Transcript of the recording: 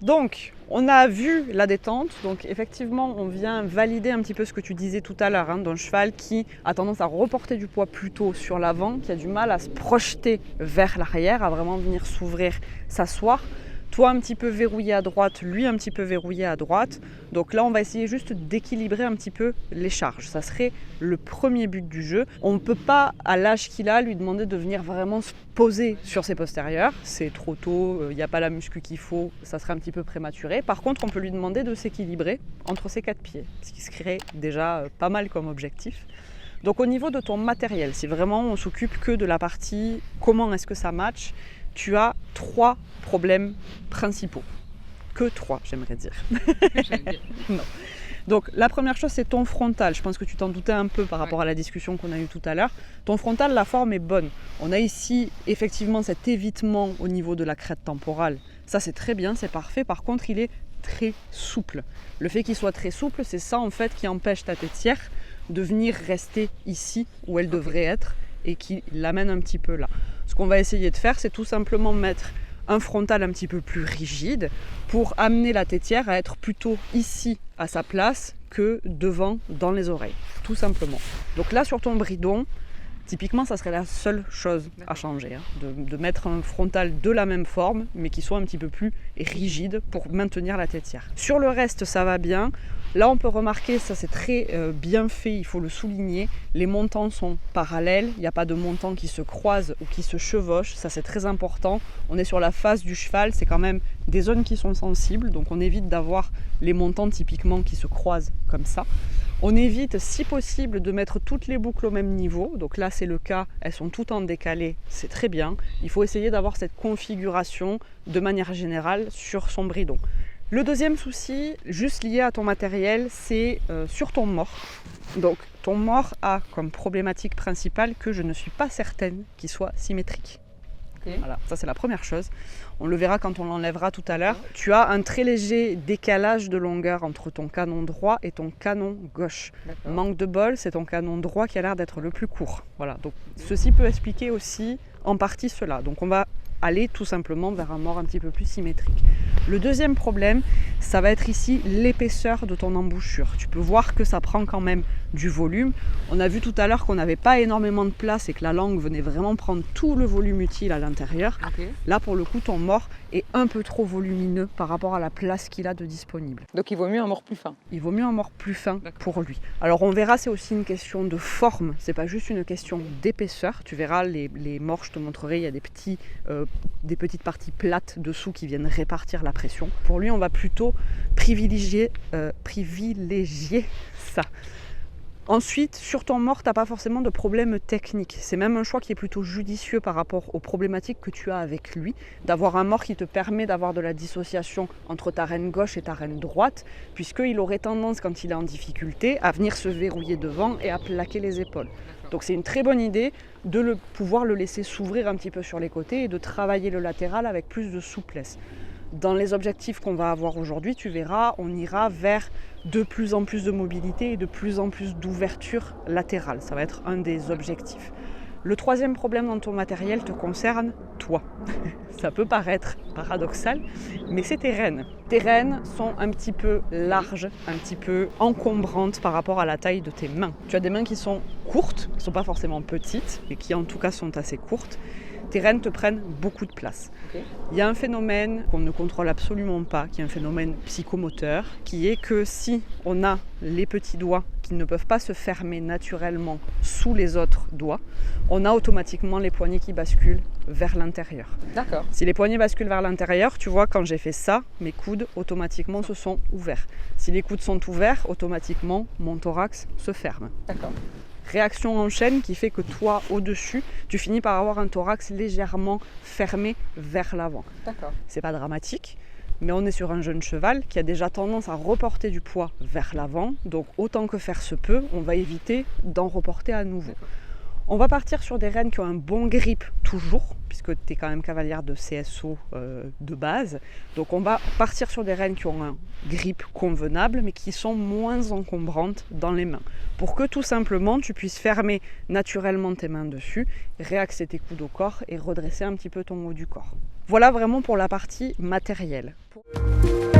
Donc, on a vu la détente, donc effectivement on vient valider un petit peu ce que tu disais tout à l'heure, d'un cheval qui a tendance à reporter du poids plutôt sur l'avant, qui a du mal à se projeter vers l'arrière, à vraiment venir s'ouvrir, s'asseoir. Toi un petit peu verrouillé à droite, lui un petit peu verrouillé à droite. Donc là on va essayer juste d'équilibrer un petit peu les charges. Ça serait le premier but du jeu. On ne peut pas, à l'âge qu'il a, lui demander de venir vraiment se poser sur ses postérieurs. C'est trop tôt, il n'y a pas la muscu qu'il faut, ça serait un petit peu prématuré. Par contre on peut lui demander de s'équilibrer entre ses 4 pieds, ce qui serait déjà pas mal comme objectif. Donc au niveau de ton matériel, si vraiment on s'occupe que de la partie comment est-ce que ça match, tu as 3 problèmes principaux. Que 3, j'aimerais dire. Non. Donc la première chose, c'est ton frontal. Je pense que tu t'en doutais un peu par rapport à la discussion qu'on a eue tout à l'heure. Ton frontal, la forme est bonne. On a ici effectivement cet évitement au niveau de la crête temporale. Ça c'est très bien, c'est parfait. Par contre, il est très souple. Le fait qu'il soit très souple, c'est ça en fait qui empêche ta têtière de venir rester ici où elle devrait être et qui l'amène un petit peu là. Ce qu'on va essayer de faire, c'est tout simplement mettre un frontal un petit peu plus rigide pour amener la têtière à être plutôt ici à sa place que devant dans les oreilles, tout simplement. Donc là sur ton bridon, typiquement ça serait la seule chose à changer, de mettre un frontal de la même forme mais qui soit un petit peu plus rigide pour maintenir la têtière. Sur le reste ça va bien. Là on peut remarquer, ça c'est très bien fait, il faut le souligner, les montants sont parallèles, il n'y a pas de montants qui se croisent ou qui se chevauchent, ça c'est très important. On est sur la face du cheval, c'est quand même des zones qui sont sensibles, donc on évite d'avoir les montants typiquement qui se croisent comme ça. On évite si possible de mettre toutes les boucles au même niveau, donc là c'est le cas, elles sont toutes en décalé, c'est très bien. Il faut essayer d'avoir cette configuration de manière générale sur son bridon. Le deuxième souci, juste lié à ton matériel, c'est sur ton mors. Donc ton mors a comme problématique principale que je ne suis pas certaine qu'il soit symétrique. Okay. Voilà, ça c'est la première chose. On le verra quand on l'enlèvera tout à l'heure. Tu as un très léger décalage de longueur entre ton canon droit et ton canon gauche. Manque de bol, c'est ton canon droit qui a l'air d'être le plus court. Voilà, donc ceci peut expliquer aussi en partie cela. Donc on va aller tout simplement vers un mors un petit peu plus symétrique. Le deuxième problème, ça va être ici l'épaisseur de ton embouchure. Tu peux voir que ça prend quand même du volume. On a vu tout à l'heure qu'on n'avait pas énormément de place et que la langue venait vraiment prendre tout le volume utile à l'intérieur. Okay. Là, pour le coup, ton mors est un peu trop volumineux par rapport à la place qu'il a de disponible. Donc il vaut mieux un mors plus fin. Il vaut mieux un mors plus fin pour lui. Alors on verra, c'est aussi une question de forme, c'est pas juste une question d'épaisseur. Tu verras les morts, je te montrerai, il y a des petites parties plates dessous qui viennent répartir la pression. Pour lui, on va plutôt privilégier ça. Ensuite, sur ton mors, tu n'as pas forcément de problème technique. C'est même un choix qui est plutôt judicieux par rapport aux problématiques que tu as avec lui, d'avoir un mors qui te permet d'avoir de la dissociation entre ta reine gauche et ta reine droite, puisqu'il aurait tendance, quand il est en difficulté, à venir se verrouiller devant et à plaquer les épaules. Donc c'est une très bonne idée de pouvoir le laisser s'ouvrir un petit peu sur les côtés et de travailler le latéral avec plus de souplesse. Dans les objectifs qu'on va avoir aujourd'hui, tu verras, on ira vers de plus en plus de mobilité et de plus en plus d'ouverture latérale. Ça va être un des objectifs. Le troisième problème dans ton matériel te concerne toi. Ça peut paraître paradoxal, mais c'est tes rênes. Tes rênes sont un petit peu larges, un petit peu encombrantes par rapport à la taille de tes mains. Tu as des mains qui sont courtes, qui ne sont pas forcément petites, mais qui en tout cas sont assez courtes. Tes rênes te prennent beaucoup de place. Okay. Il y a un phénomène qu'on ne contrôle absolument pas, qui est un phénomène psychomoteur, qui est que si on a les petits doigts qui ne peuvent pas se fermer naturellement sous les autres doigts, on a automatiquement les poignets qui basculent vers l'intérieur. D'accord. Si les poignets basculent vers l'intérieur, tu vois, quand j'ai fait ça, mes coudes automatiquement se sont ouverts. Si les coudes sont ouverts, automatiquement, mon thorax se ferme. D'accord. Réaction en chaîne qui fait que toi, au-dessus, tu finis par avoir un thorax légèrement fermé vers l'avant. D'accord. C'est pas dramatique, mais on est sur un jeune cheval qui a déjà tendance à reporter du poids vers l'avant. Donc autant que faire se peut, on va éviter d'en reporter à nouveau. On va partir sur des rênes qui ont un bon grip toujours, puisque tu es quand même cavalière de CSO de base. Donc on va partir sur des rênes qui ont un grip convenable, mais qui sont moins encombrantes dans les mains. Pour que tout simplement tu puisses fermer naturellement tes mains dessus, réaxer tes coudes au corps et redresser un petit peu ton haut du corps. Voilà vraiment pour la partie matérielle. Ciao.